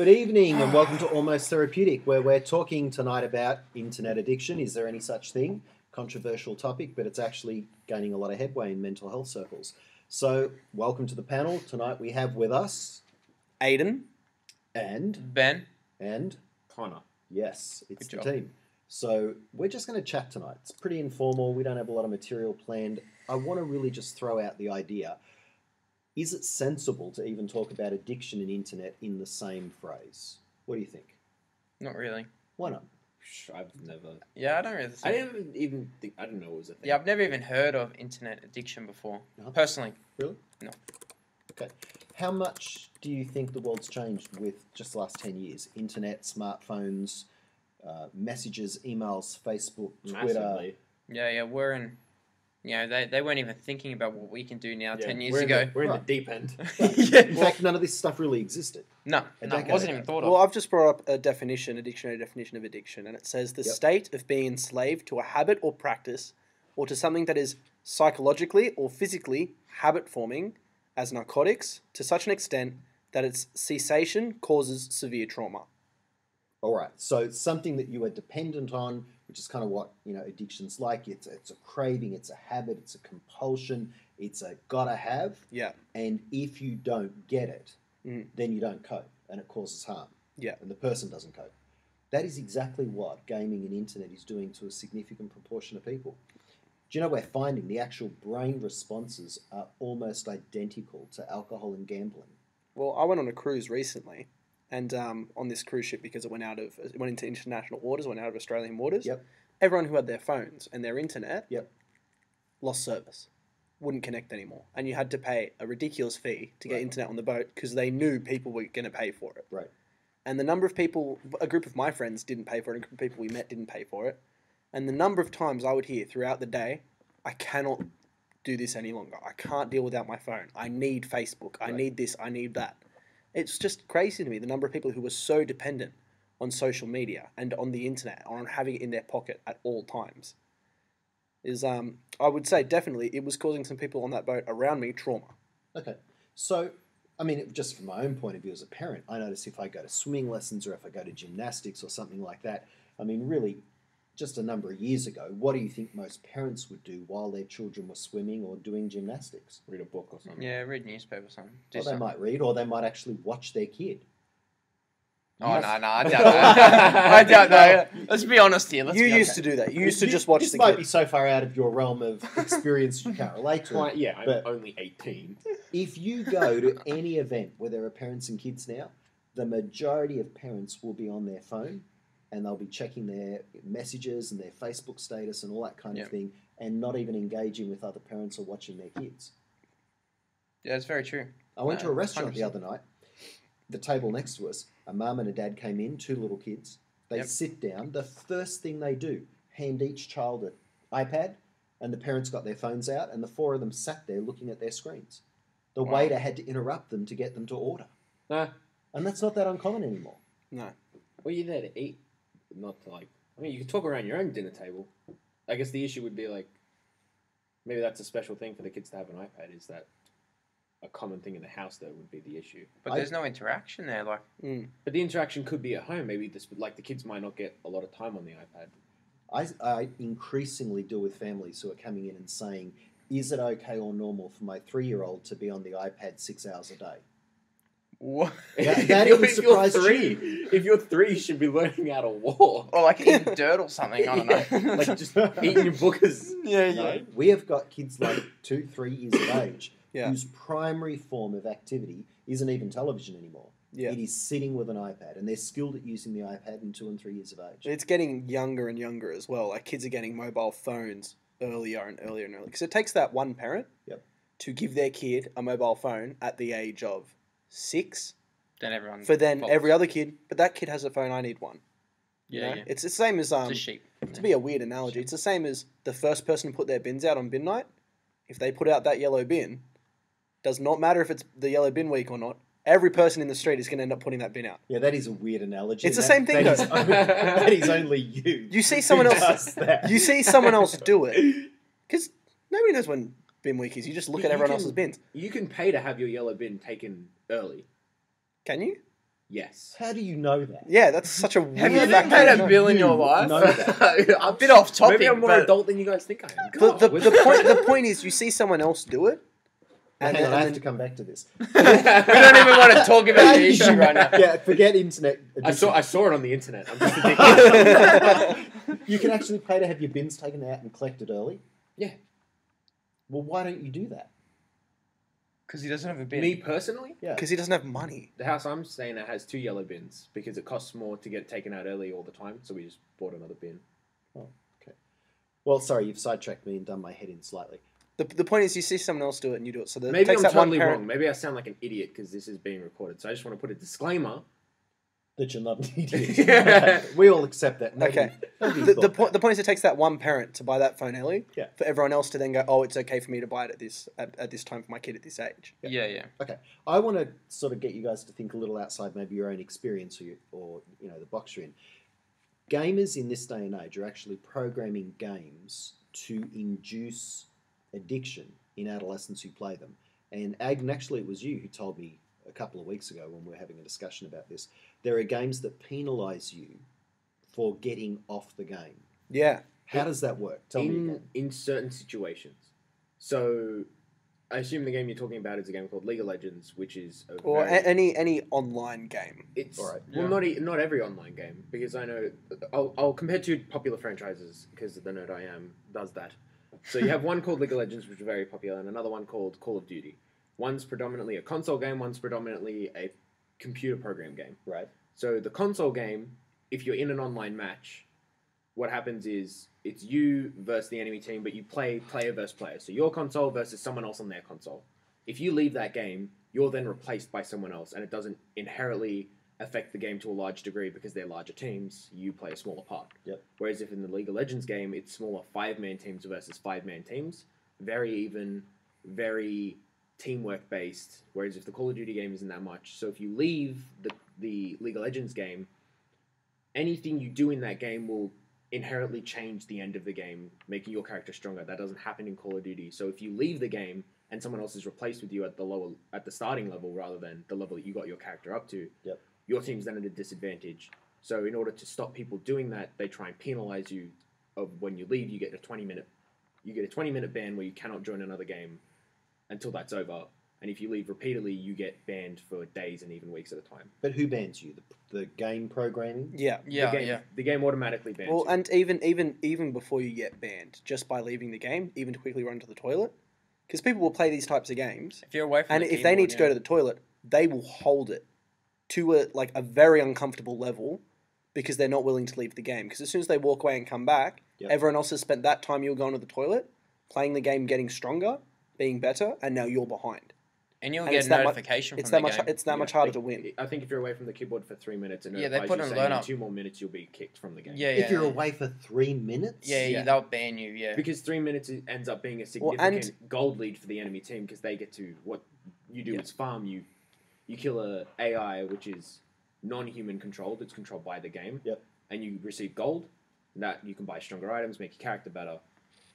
evening and welcome to Almost Therapeutic, where we're talking tonight about internet addiction. Is there any such thing? Controversial topic, but it's actually gaining a lot of headway in mental health circles. So, welcome to the panel. Tonight we have with us Aiden and Ben and Connor. Yes, it's Good the job. team. So, we're just going to chat tonight. It's pretty informal. We don't have a lot of material planned. I want to really just throw out the idea. Is it sensible to even talk about addiction and internet in the same phrase? What do you think? Not really. Why not? I've never. Yeah, I don't really. I didn't even think. I didn't know it was a thing. Yeah, I've never even heard of internet addiction before. No? Personally. Really? No. Okay. How much do you think the world's changed with just the last 10 years? Internet, smartphones, messages, emails, Facebook, Twitter. Massively. Yeah, we're in. You know, they weren't even thinking about what we can do now 10 years we're ago. we're in Right. the deep end. In fact, none of this stuff really existed. No, A it decade wasn't ago. even thought Well, of. I've just brought up a dictionary definition of addiction, and it says the Yep. state of being enslaved to a habit or practice, or to something that is psychologically or physically habit-forming, as narcotics, to such an extent that its cessation causes severe trauma. All right. So it's something that you are dependent on, which is kind of what, addiction's like. It's a craving, it's a habit, it's a compulsion, it's a gotta have. Yeah. And if you don't get it, Mm. then you don't cope and it causes harm. Yeah. And the person doesn't cope. That is exactly what gaming and internet is doing to a significant proportion of people. Do you know we're finding the actual brain responses are almost identical to alcohol and gambling? Well, I went on a cruise recently, and on this cruise ship, because it went into international waters, went out of Australian waters. Yep. Everyone who had their phones and their internet Yep. lost service, wouldn't connect anymore, and you had to pay a ridiculous fee to get Right. internet on the boat because they knew people were going to pay for it. Right. And the number of people, a group of my friends didn't pay for it, a group of people we met didn't pay for it, and the number of times I would hear throughout the day, I cannot do this any longer. I can't deal without my phone. I need Facebook. I Right. need this. I need that. It's just crazy to me, the number of people who were so dependent on social media and on the internet, on having it in their pocket at all times. I would say definitely it was causing some people on that boat around me trauma. Okay. So, just from my own point of view as a parent, I notice if I go to swimming lessons or if I go to gymnastics or something like that, really, just a number of years ago, what do you think most parents would do while their children were swimming or doing gymnastics? Read a book or something. Yeah, read newspaper or something. Do Well, they something. might read, or they might actually watch their kid. Oh, no, I doubt that. I doubt that. Let's be honest here. You used to do that. You used to just watch this the might kid. be so far out of your realm of experience you can't relate to it. Yeah, I'm But- only 18. If you go to any event where there are parents and kids now, the majority of parents will be on their phone and they'll be checking their messages and their Facebook status and all that kind of Yep. thing and not even engaging with other parents or watching their kids. Yeah, it's very true. I went to a No, restaurant the 100%. other night. The table next to us, a mum and a dad came in, two little kids. They Yep. sit down. The first thing they do, hand each child an iPad, and the parents got their phones out, and the four of them sat there looking at their screens. The Wow. waiter had to interrupt them to get them to order. Nah. And that's not that uncommon anymore. No. Well, you're there to eat, not to you can talk around your own dinner table. I guess the issue would be maybe that's a special thing for the kids to have an iPad. Is that a common thing in the house that would be the issue? But there's no interaction there. Like, But the interaction could be at home. Maybe the kids might not get a lot of time on the iPad. I increasingly deal with families who are coming in and saying, is it okay or normal for my 3-year-old to be on the iPad 6 hours a day? what? That even If you're surprised three, you. if you're 3, you should be learning how to walk. Or like eating dirt or something. I don't know. Like just eating your bookers. Yeah, No, we have got kids like 2, 3 years of age Yeah. whose primary form of activity isn't even television anymore. Yeah. It is sitting with an iPad, and they're skilled at using the iPad in 2 and 3 years of age. It's getting younger and younger as well. Like kids are getting mobile phones earlier and earlier and earlier. Because it takes that one parent Yep. to give their kid a mobile phone at the age of 6. Then everyone. For then follows. every other kid, but that kid has a phone, I need one. You Yeah, know? yeah. It's the same as It's a sheep. to be a weird analogy, it's the same as the first person to put their bins out on bin night. If they put out that yellow bin, does not matter if it's the yellow bin week or not. Every person in the street is going to end up putting that bin out. Yeah, that is a weird analogy. It's the same thing, that though. is only, that is only you. You see someone who else. does that. You see someone else do it because nobody knows when bin week is. You just look You- at everyone you else's can- bins. You can pay to have your yellow bin taken early. Can you? Yes. How do you know that? Yeah, that's such a weird Have you ever fact. paid to a bill in You your life? know that. A bit off topic, Maybe I'm more but adult than you guys think I am. The, God, the, we're- the point is, you see someone else do it, and Hang on, I then have to come back to this. we don't even want to talk about the issue right now. Yeah, forget internet. I saw it on the internet. I'm just addicted. You can actually pay to have your bins taken out and collected early. Yeah. Well, why don't you do that? Because he doesn't have a bin. Me personally, Yeah. because he doesn't have money. the house I'm staying at has 2 yellow bins because it costs more to get taken out early all the time. So we just bought another bin. Well, sorry, you've sidetracked me and done my head in slightly. The point is, you see someone else do it, and you do it. So Maybe takes I'm that totally one parent. wrong. Maybe I sound like an idiot because this is being recorded. So I just want to put a disclaimer. That you're not an idiot. We all accept that. Okay. The point is, it takes that one parent to buy that phone early. Yeah. For everyone else to then go, oh, it's okay for me to buy it at this time for my kid at this age. Yeah. Okay, I want to sort of get you guys to think a little outside maybe your own experience or the box you're in. Gamers in this day and age are actually programming games to induce addiction in adolescents who play them. And Aiden, actually, it was you who told me a couple of weeks ago when we were having a discussion about this. There are games that penalise you for getting off the game. Yeah. How does that work? Tell me again. In certain situations. So I assume the game you're talking about is a game called League of Legends, which is Or any online game. It's All right. well, not every online game, because I know I'll compare 2 popular franchises because the nerd I am does that. So you have one called League of Legends, which is very popular, and another one called Call of Duty. One's predominantly a console game, one's predominantly a computer program game. Right. So the console game, if you're in an online match, what happens is it's you versus the enemy team, but you play player versus player. So your console versus someone else on their console. If you leave that game, you're then replaced by someone else, and it doesn't inherently affect the game to a large degree because they're larger teams. You play a smaller part. Yep. Whereas if in the League of Legends game, it's smaller 5-man teams versus 5-man teams, very even, very teamwork based. Whereas if the Call of Duty game isn't that much, so if you leave the League of Legends game, anything you do in that game will inherently change the end of the game, making your character stronger. That doesn't happen in Call of Duty. So if you leave the game and someone else is replaced with you at the starting level rather than the level that you got your character up to, Yep. your team's then at a disadvantage. So in order to stop people doing that, they try and penalize you. Of when you leave, you get a 20-minute ban where you cannot join another game until that's over. And if you leave repeatedly, you get banned for days and even weeks at a time. But who bans you? The game programming? Yeah. The game automatically bans Well, you. and even before you get banned, just by leaving the game, even to quickly run to the toilet, because people will play these types of games, If you're away from and the if they need to go to the toilet, they will hold it to a very uncomfortable level because they're not willing to leave the game. Because as soon as they walk away and come back, Yep. everyone else has spent that time you're going to the toilet, playing the game, getting stronger, being better, and now you're behind. and you'll and get it's a that much- notification It's from that the much. game. It's that much harder to win. I think if you're away from the keyboard for 3 minutes and Yeah, they notifies put you an saying alert in up. 2 more minutes you'll be kicked from the game. Yeah, If you're away for 3 minutes? Yeah, they'll ban you. Yeah, Because 3 minutes ends up being a Well, significant gold lead for the enemy team because they get to what you do Yeah. is farm. You kill a AI which is non-human controlled. It's controlled by the game. Yep. And you receive gold. That you can buy stronger items, make your character better.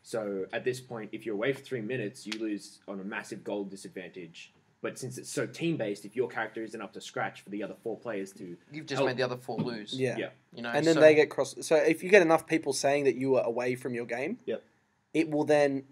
So at this point, if you're away for 3 minutes, you lose on a massive gold disadvantage. But since it's so team-based, if your character isn't up to scratch for the other 4 players to you've just help- made the other 4 lose. Yeah. Yeah. You know, And then so- they get cross. So if you get enough people saying that you are away from your game, Yep. it will then.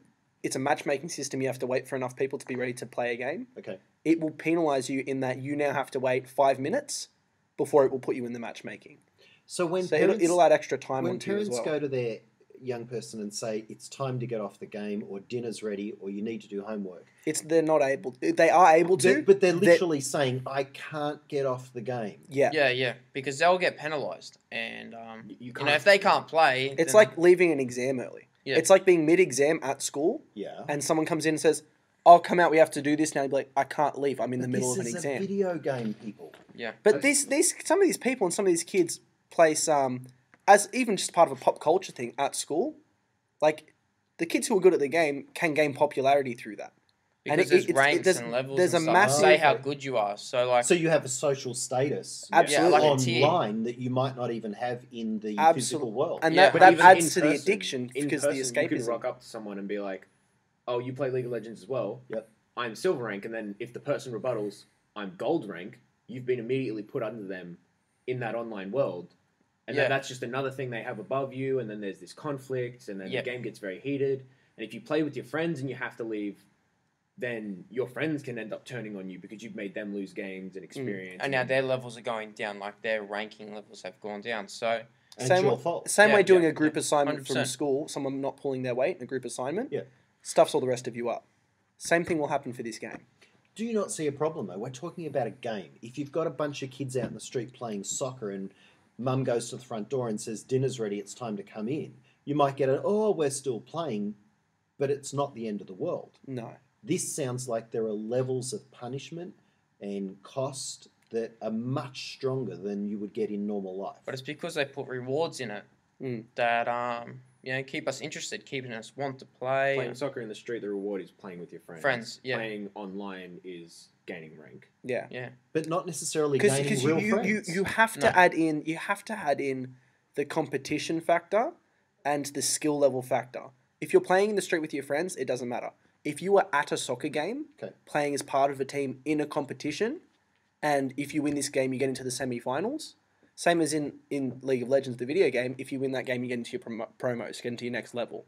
It's a matchmaking system. You have to wait for enough people to be ready to play a game. Okay. It will penalise you in that you now have to wait 5 minutes before it will put you in the matchmaking. So when So parents, it'll add extra time when onto you as parents well. go to their young person and say it's time to get off the game or dinner's ready or you need to do homework, They're not able. They are able to, but they're literally saying I can't get off the game. Yeah. Yeah, because they'll get penalised, and you you can't. know if they can't play, It's then- like leaving an exam early. Yeah. It's like being mid-exam at school, Yeah. and someone comes in and says, "I'll come out. We have to do this now." You'd be like, "I can't leave. I'm in the middle of an This is exam." a video game, people. yeah, But some of these people and some of these kids play some as even just part of a pop culture thing at school. Like the kids who are good at the game can gain popularity through that. because and there's it's- ranks there's- and levels. there's and a stuff massive- say how good you are. So like, So you have a social status Absolutely. like a tier. online that you might not even have in the Absolute- physical world. And Yeah, that, But that even adds in to the person- addiction in because the person, You could escapism. rock up to someone and be like, "Oh, you play League of Legends as well? Yep. I'm silver rank." And then if the person rebuttals, "I'm gold rank," you've been immediately put under them in that online world. And Yeah. then that's just another thing they have above you, and then there's this conflict, and then Yep. the game gets very heated. And if you play with your friends and you have to leave, then your friends can end up turning on you because you've made them lose games and experience. And now their levels are going down, like their ranking levels have gone down. So And it's your fault. Same Yeah, way doing yeah, a group yeah, assignment from 100%. school, someone not pulling their weight in a group assignment, Yeah. stuffs all the rest of you up. Same thing will happen for this game. Do you not see a problem, though? We're talking about a game. If you've got a bunch of kids out in the street playing soccer and mum goes to the front door and says, dinner's ready, it's time to come in, you might get we're still playing, but it's not the end of the world. No. This sounds like there are levels of punishment and cost that are much stronger than you would get in normal life. but it's because they put rewards in it Mm. that keep us interested, keeping us want to play. playing soccer in the street, the reward is playing with your friends. Friends, yeah. Playing online is gaining rank. Yeah. Yeah. But not necessarily Because gaining real friends. you have to add in the competition factor and the skill level factor. If you're playing in the street with your friends, it doesn't matter. If you are at a soccer game, Okay. playing as part of a team in a competition, and if you win this game, you get into the semi-finals. Same as in League of Legends, the video game. If you win that game, you get into your promos, get into your next level.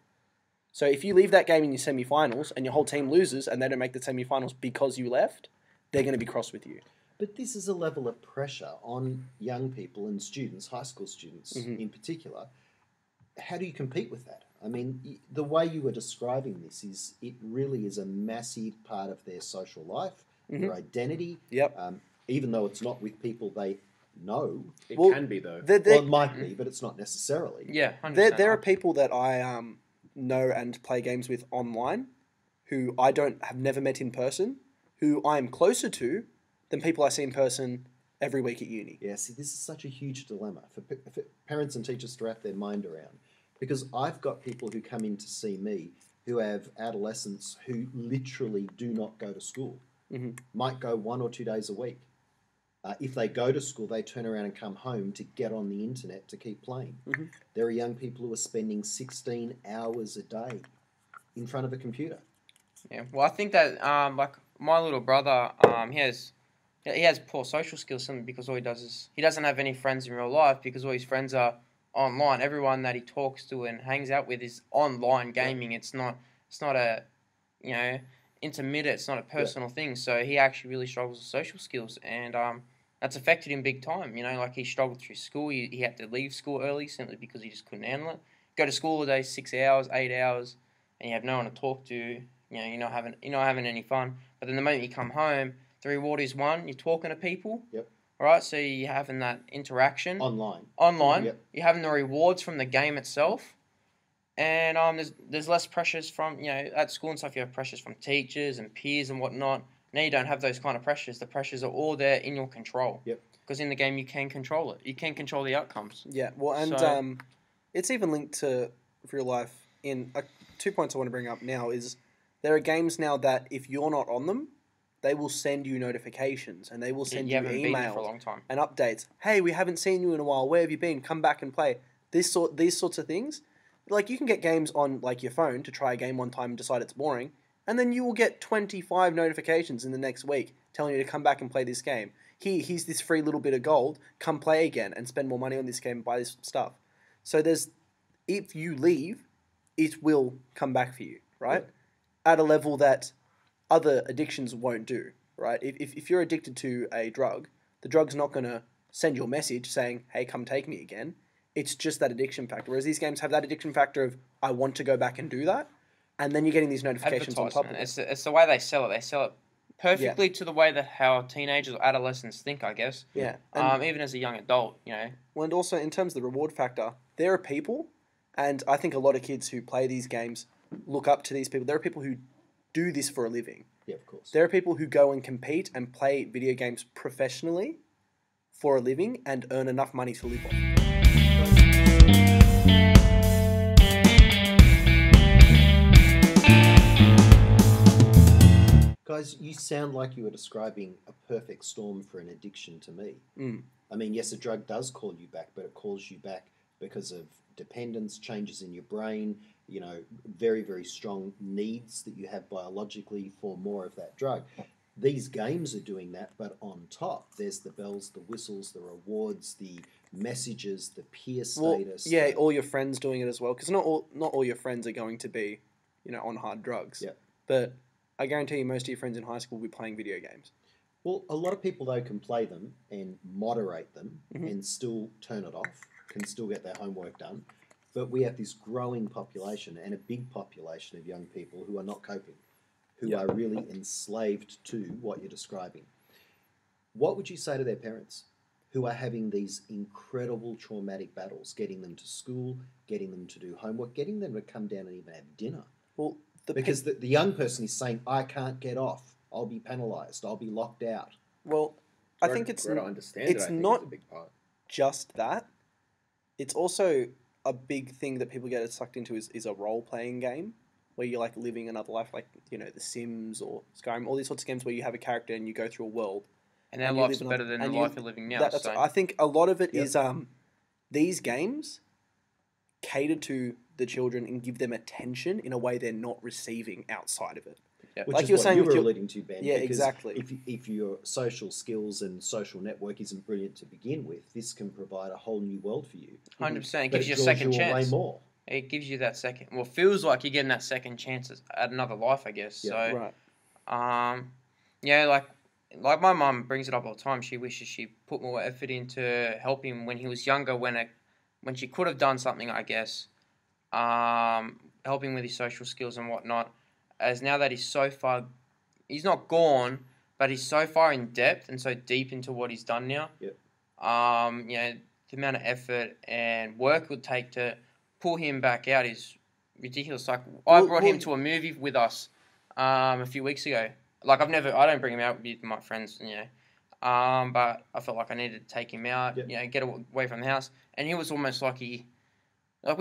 So if you leave that game in your semi-finals and your whole team loses and they don't make the semi-finals because you left, they're going to be cross with you. But this is a level of pressure on young people and students, high school students in particular. How do you compete with that? I mean, the way you were describing this is it really is a massive part of their social life, their identity. Yep. Even though it's not with people they know. It Well, can be, though. Well, it might be, but it's not necessarily. Yeah, 100%. There are people that I know and play games with online who I have never met in person, who I am closer to than people I see in person every week at uni. Yeah, see, this is such a huge dilemma for parents and teachers to wrap their mind around. Because I've got people who come in to see me who have adolescents who literally do not go to school. Might go 1 or 2 days a week. If they go to school, they turn around and come home to get on the internet to keep playing. There are young people who are spending 16 hours a day in front of a computer. Yeah. Well, I think that like my little brother, he has poor social skills simply because all he does is he doesn't have any friends in real life because all his friends are online. Everyone that he talks to and hangs out with is online gaming. It's not a intermittent. It's not a personal thing. So he actually really struggles with social skills, and that's affected him big time. Like he struggled through school. He had to leave school early simply because he just couldn't handle it. Go to school all day, 6 hours, 8 hours, and you have no one to talk to. You're not having any fun. But then the moment you come home, the reward is one. You're talking to people. Yep. All right, so you're having that interaction Online. Yep. You're having the rewards from the game itself, and there's less pressures from at school and stuff. You have pressures from teachers and peers and whatnot. Now you don't have those kind of pressures. The pressures are all there in your control. Yep. Because in the game you can control it. You can control the outcomes. Yeah, well, and it's even linked to real life. In 2 points I want to bring up now is there are games now that if you're not on them, they will send you notifications and they will send you haven't been there for a emails long time. and updates. Hey, we haven't seen you in a while. Where have you been? Come back and play. These sorts of things. Like you can get games on like your phone to try a game one time and decide it's boring, and then you will get 25 notifications in the next week telling you to come back and play this game. Here's this free little bit of gold. Come play again and spend more money on this game and buy this stuff. So if you leave, it will come back for you, right? Yeah. At a level that other addictions won't do, right? If you're addicted to a drug, the drug's not going to send you a message saying, hey, come take me again. It's just that addiction factor. Whereas these games have that addiction factor of, I want to go back and do that. And then you're getting these notifications on top of it. It's the way they sell it. They sell it perfectly to the way that how teenagers or adolescents think, I guess. Yeah. Even as a young adult, Well, and also in terms of the reward factor, there are people, and I think a lot of kids who play these games look up to these people. There are people who do this for a living. Yeah, of course. There are people who go and compete and play video games professionally for a living and earn enough money to live on. Guys, you sound like you were describing a perfect storm for an addiction to me. I mean, yes, a drug does call you back, but it calls you back because of dependence, changes in your brain, very, very strong needs that you have biologically for more of that drug. these games are doing that, but on top, there's the bells, the whistles, the rewards, the messages, the peer status. Yeah, all your friends doing it as well, because not all your friends are going to be, on hard drugs. Yeah. But I guarantee you, most of your friends in high school will be playing video games. Well, a lot of people, though, can play them and moderate them Mhm. and still turn it off, can still get their homework done. But we have this growing population and a big population of young people who are not coping, who are really enslaved to what you're describing. What would you say to their parents who are having these incredible traumatic battles, getting them to school, getting them to do homework, getting them to come down and even have dinner? Well, Because the young person is saying, I can't get off. I'll be penalised. I'll be locked out. Well, I think it's to understand it's it, I think, not is a big part. just that. It's also a big thing that people get sucked into is a role-playing game where you're like living another life, like, The Sims or Skyrim, all these sorts of games where you have a character and you go through a world. And their you life's live better than the life you're living now. So. I think a lot of it Yep. is these games cater to the children and give them attention in a way they're not receiving outside of it. Yep. Which Like is you were what saying you with were your- alluding to, Ben. Yeah, because exactly. If your social skills and social network isn't brilliant to begin with, this can provide a whole new world for you. 100%. It But gives you a draws second you chance. Way more. It gives you that second. Well, feels like you're getting that second chance at another life, I guess. Yeah. So, Right. yeah, like my mum brings it up all the time. She wishes she put more effort into helping when he was younger, when she could have done something, I guess, helping with his social skills and whatnot. As now that he's so far, he's not gone, but he's so far in depth and so deep into what he's done now. Yep. The amount of effort and work it would take to pull him back out is ridiculous. Like I brought him to a movie with us a few weeks ago. Like I don't bring him out with my friends, but I felt like I needed to take him out, Yep. Get away from the house. And he was almost like we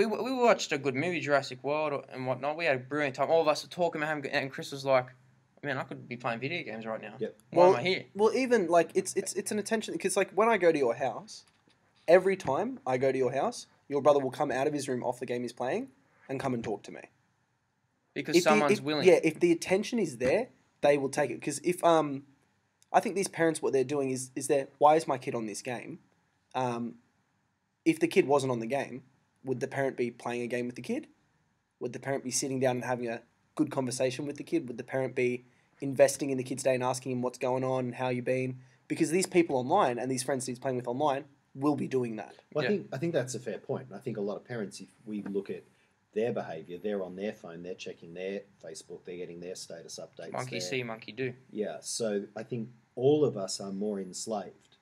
watched a good movie, Jurassic World and whatnot. We had a brilliant time. All of us were talking about him, and Chris was like, "Man, I could be playing video games right now. Yep. Why am I here?" Well, even like it's an attention, because like when I go to your house, every time I go to your house, your brother will come out of his room off the game he's playing and come and talk to me. Because someone's willing. Yeah, if the attention is there, they will take it. Because if I think these parents, what they're doing is why is my kid on this game? If the kid wasn't on the game, would the parent be playing a game with the kid? Would the parent be sitting down and having a good conversation with the kid? Would the parent be investing in the kid's day and asking him what's going on and how you been? Because these people online and these friends he's playing with online will be doing that. Well, I think that's a fair point. I think a lot of parents, if we look at their behaviour, they're on their phone, they're checking their Facebook, they're getting their status updates. Monkey see, monkey do. Yeah, so I think all of us are more enslaved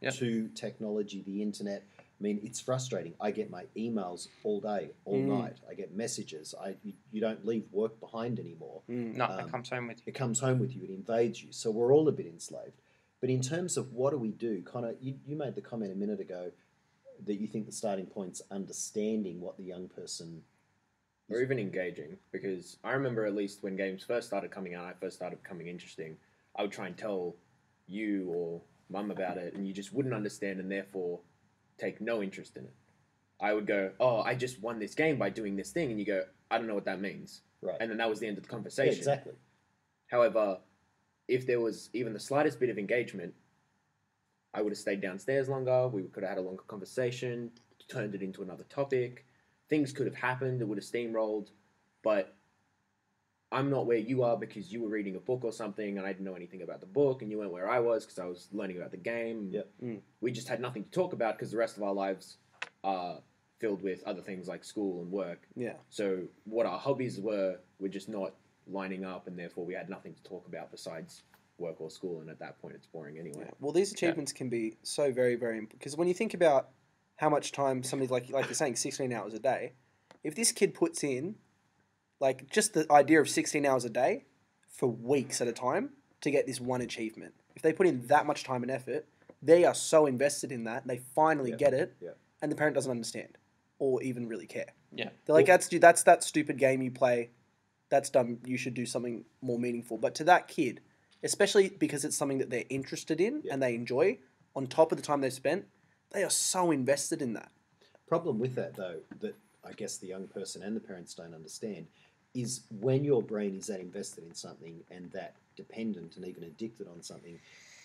Yep. to technology, the internet. I mean, it's frustrating. I get my emails all day, all night. I get messages. You don't leave work behind anymore. No, it comes home with you. It comes home with you. It invades you. So we're all a bit enslaved. But in terms of what do we do, Connor, you made the comment a minute ago that you think the starting point's understanding what the young person... Or even engaging, because I remember at least when games first started coming out, I first started becoming interesting, I would try and tell you or mum about it, and you just wouldn't understand and therefore take no interest in it. I would go, oh, I just won this game by doing this thing, and you go, I don't know what that means. Right. And then that was the end of the Yeah, conversation. exactly. However, if there was even the slightest bit of engagement, I would have stayed downstairs longer, we could have had a longer conversation, turned it into another topic, things could have happened, it would have steamrolled, but I'm not where you are because you were reading a book or something and I didn't know anything about the book, and you weren't where I was because I was learning about the game. Yep. We just had nothing to talk about because the rest of our lives are filled with other things like school and work. Yeah. So what our hobbies were just not lining up, and therefore we had nothing to talk about besides work or school, and at that point it's boring anyway. Yeah. Well, these achievements can be so very, very... Because when you think about how much time somebody, like you're saying, 16 hours a day, if this kid puts in, like, just the idea of 16 hours a day for weeks at a time to get this one achievement, if they put in that much time and effort, they are so invested in that, they finally get it, and the parent doesn't understand or even really care. Yeah. They're like, that's that stupid game you play, that's dumb, you should do something more meaningful. But to that kid, especially because it's something that they're interested in and they enjoy, on top of the time they've spent, they are so invested in that. Problem with that, though, that I guess the young person and the parents don't understand, is when your brain is that invested in something and that dependent and even addicted on something,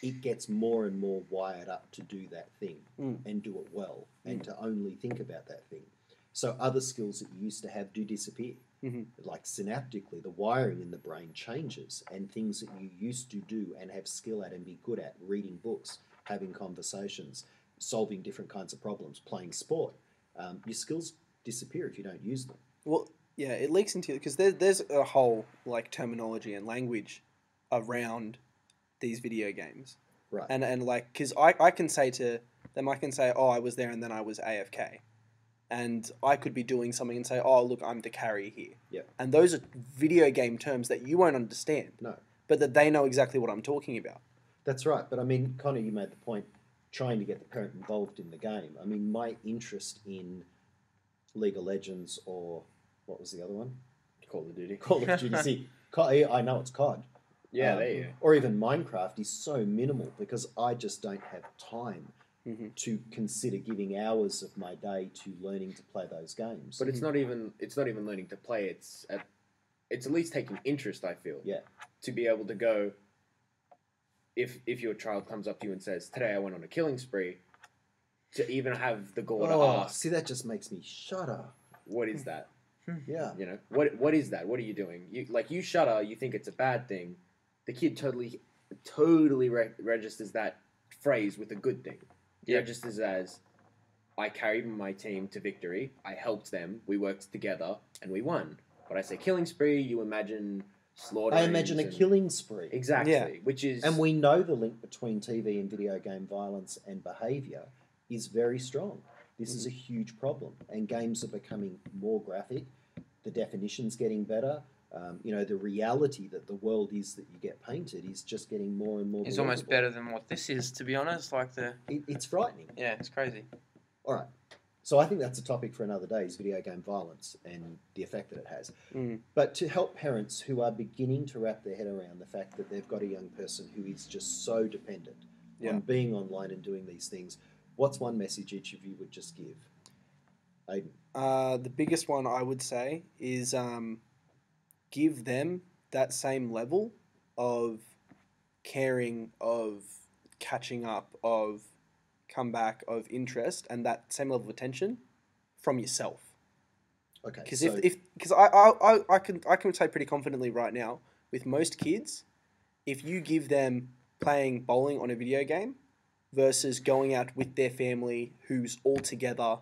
it gets more and more wired up to do that thing and do it well and to only think about that thing. So other skills that you used to have do disappear. Like synaptically, the wiring in the brain changes, and things that you used to do and have skill at and be good at, reading books, having conversations, solving different kinds of problems, playing sport, your skills disappear if you don't use them. Well, yeah, it leaks into, because there's a whole like terminology and language around these video games, Right. and like, because I can say to them, I can say, oh, I was there and then I was AFK, and I could be doing something and say, oh, look, I'm the carry here. Yeah. And those are video game terms that you won't understand. No. But that they know exactly what I'm talking about. That's right. But I mean, Connor, you made the point, trying to get the parent involved in the game. I mean, my interest in League of Legends, or what was the other one? Call of Duty. Call of Duty. See, I know it's COD. Yeah, there you go. Or even Minecraft is so minimal because I just don't have time to consider giving hours of my day to learning to play those games. But it's not even learning to play. It's at least taking interest, I feel. Yeah. To be able to go, if your child comes up to you and says, "Today I went on a killing spree," to even have the gall to ask, see, that just makes me shudder. "What is that?" Yeah. You know, what is that? What are you doing? You shudder. You think it's a bad thing. The kid totally registers that phrase with a good thing. Yeah. Registers as, I carried my team to victory. I helped them. We worked together and we won. But I say killing spree, you imagine slaughter. I imagine a killing spree. Exactly. Yeah. Which is, And we know the link between TV and video game violence and behaviour is very strong. This is a huge problem. And games are becoming more graphic. The definition's getting better. The reality that the world is that you get painted is just getting more and more It's believable. almost better than what this is, to be honest. Like It's frightening. yeah, it's crazy. All right. So I think that's a topic for another day, is video game violence and the effect that it has. But to help parents who are beginning to wrap their head around the fact that they've got a young person who is just so dependent on being online and doing these things, what's one message each of you would just give? Aiden? The biggest one I would say is give them that same level of caring, of catching up, of comeback, of interest, and that same level of attention from yourself. Okay. Because So, because I can say pretty confidently right now, with most kids, if you give them playing bowling on a video game versus going out with their family who's all together,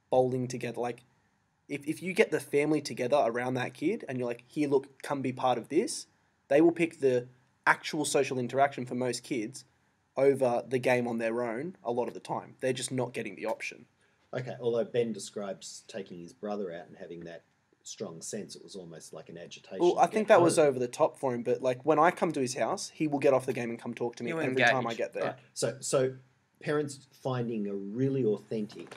bowling together, like if you get the family together around that kid and you're like, here, look, come be part of this, they will pick the actual social interaction for most kids over the game on their own a lot of the time. They're just not getting the option. okay, although Ben describes taking his brother out and having that strong sense, it was almost like an agitation. Well, I to think get that was home. over the top for him, but like when I come to his house, he will get off the game and come talk to me He'll every time I engage. get there. Right. So parents finding a really authentic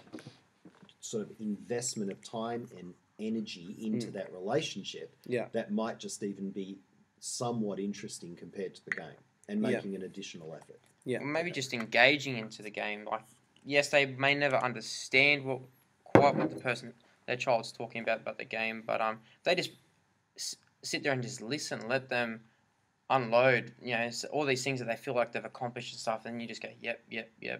sort of investment of time and energy into that relationship that might just even be somewhat interesting compared to the game, and making an additional effort. Yeah. Or maybe just engaging into the game. Like, yes, they may never understand quite what their child's talking about the game, but they just sit there and just listen, let them unload, all these things that they feel like they've accomplished and stuff, and you just go, yep,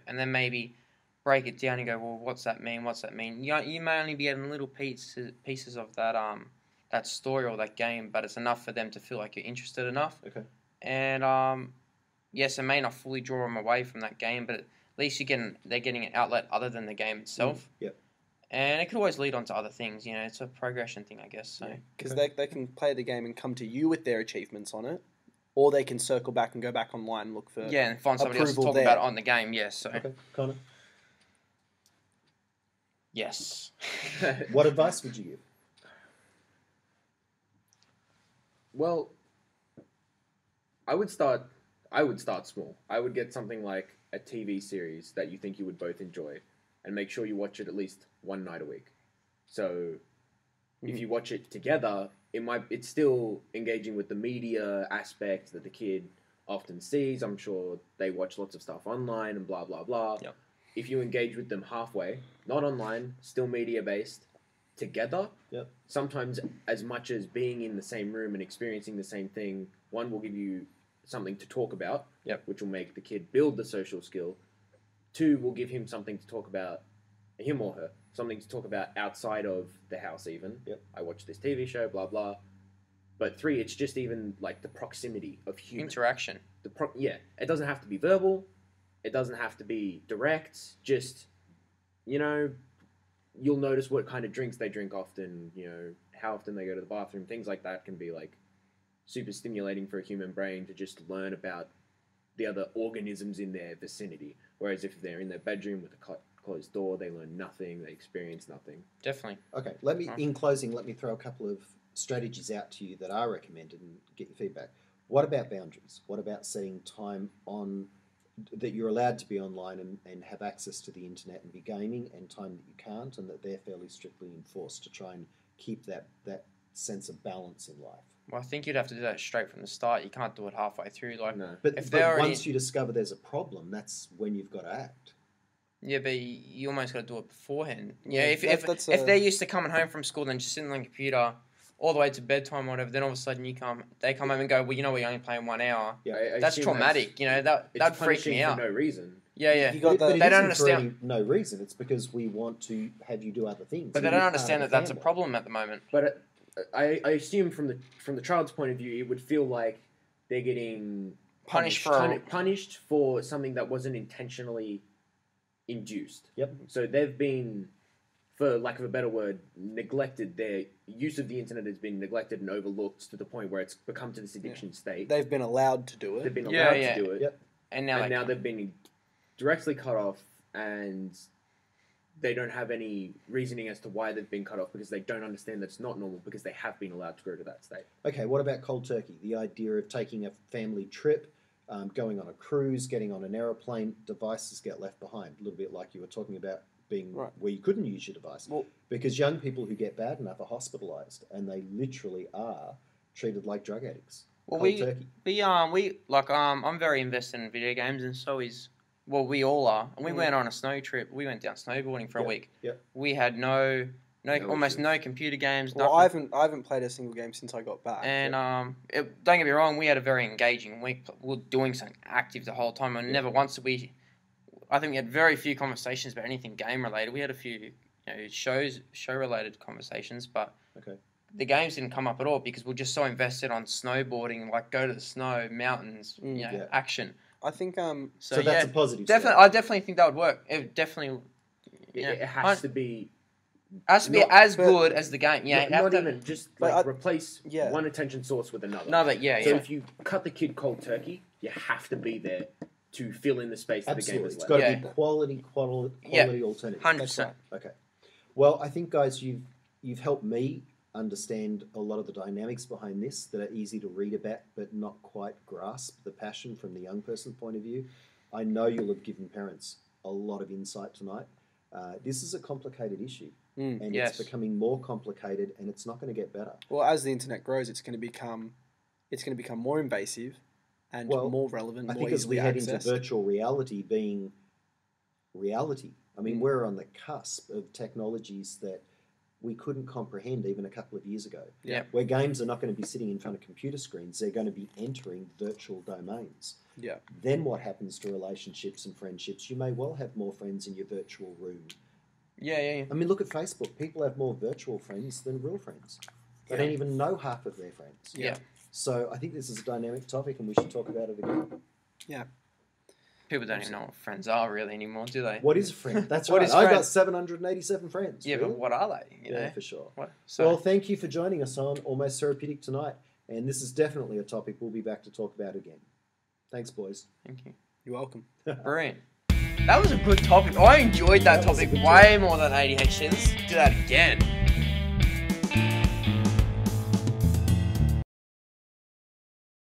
and then maybe break it down and go, well, what's that mean? You may only be getting little pieces of that story or that game, but it's enough for them to feel like you're interested enough. Okay. And yes, it may not fully draw them away from that game, but at least they're getting an outlet other than the game itself. Yep. And it could always lead on to other things. It's a progression thing, I guess. So Because they can play the game and come to you with their achievements on it, or they can circle back and go back online and look for and find somebody else to approval talk about there. it on the game. Yes. So Okay, Connor, yes. what advice would you give? Well, I would start small. I would get something like a TV series that you think you would both enjoy, and make sure you watch it at least one night a week. So, if you watch it together, it's still engaging with the media aspect that the kid often sees. I'm sure they watch lots of stuff online and blah blah blah. Yep. If you engage with them halfway, not online, still media based, together. Yep. Sometimes as much as being in the same room and experiencing the same thing, one will give you something to talk about, which will make the kid build the social skill. Two will give him something to talk about, him or her, something to talk about outside of the house even. Yep. I watched this TV show, blah, blah. But three, it's just even like the proximity of human. Interaction. It doesn't have to be verbal. It doesn't have to be direct. Just, you'll notice what kind of drinks they drink often, how often they go to the bathroom. Things like that can be like super stimulating for a human brain to just learn about the other organisms in their vicinity. Whereas if they're in their bedroom with a closed door, they learn nothing, they experience nothing. Definitely. Okay, in closing, let me throw a couple of strategies out to you that are recommended and get your feedback. What about boundaries? What about setting time on that you're allowed to be online and have access to the internet and be gaming, and time that you can't, and that they're fairly strictly enforced to try and keep that sense of balance in life? Well, I think you'd have to do that straight from the start. You can't do it halfway through. No. But already... once you discover there's a problem, that's when you've got to act. Yeah, but you almost got to do it beforehand. Yeah, if they're used to coming home from school and just sitting on the computer all the way to bedtime or whatever, then all of a sudden they come home and go, well, we're only playing 1 hour. Yeah, that's traumatic. That'd freak me out. For no reason. Yeah. They don't understand. For no reason. It's because we want to have you do other things. But they don't understand that that's a problem at the moment. But I assume from the child's point of view, it would feel like they're getting punished for something that wasn't intentionally induced. Yep. So they've been, for lack of a better word, neglected. Their use of the internet has been neglected and overlooked to the point where it's become to this addiction state. They've been allowed to do it. They've been allowed to do it. Yep. And now they've been directly cut off, and they don't have any reasoning as to why they've been cut off, because they don't understand that it's not normal, because they have been allowed to grow to that state. Okay, what about cold turkey? The idea of taking a family trip, going on a cruise, getting on an aeroplane, devices get left behind. A little bit like you were talking about being where you couldn't use your device. Well, because young people who get bad enough are hospitalised, and they literally are treated like drug addicts. Well, cold turkey. I'm very invested in video games, and so is... Well, we all are. And we went on a snow trip. We went down snowboarding for a week. Yep. We had almost no computer games. Well, nothing. I haven't played a single game since I got back. And don't get me wrong, we had a very engaging week. We were doing something active the whole time, and never once did we. I think we had very few conversations about anything game related. We had a few, show related conversations, but the games didn't come up at all because we're just so invested on snowboarding, like go to the snow, mountains, action. I think so that's a positive. Definitely, I definitely think that would work. It definitely. It has to be. Has to be as good as the game. Yeah, not even just replace one attention source with another. So if you cut the kid cold turkey, you have to be there to fill in the space that the game has left. It's got to be quality alternative. 100%. Okay. Well, I think, guys, you've helped me understand a lot of the dynamics behind this that are easy to read about but not quite grasp the passion from the young person's point of view. I know you'll have given parents a lot of insight tonight. This is a complicated issue, and it's becoming more complicated, and it's not going to get better. Well, as the internet grows, it's going to become more invasive and more relevant. I think as we head into virtual reality being reality, I mean, we're on the cusp of technologies that we couldn't comprehend even a couple of years ago. Yeah. Where games are not going to be sitting in front of computer screens, they're going to be entering virtual domains. Yeah. Then what happens to relationships and friendships? You may well have more friends in your virtual room. Yeah. I mean, look at Facebook. People have more virtual friends than real friends. They don't even know half of their friends. Yeah. So I think this is a dynamic topic, and we should talk about it again. Yeah. People don't even know what friends are really anymore, do they? What is a friend? That's right. I've got 787 friends. Yeah, really? but what are they? Yeah, for sure. What? Well, thank you for joining us on Almost Therapeutic tonight. And this is definitely a topic we'll be back to talk about again. Thanks, boys. Thank you. You're welcome. Brilliant. That was a good topic. I enjoyed that topic way more than ADHD. Let's do that again.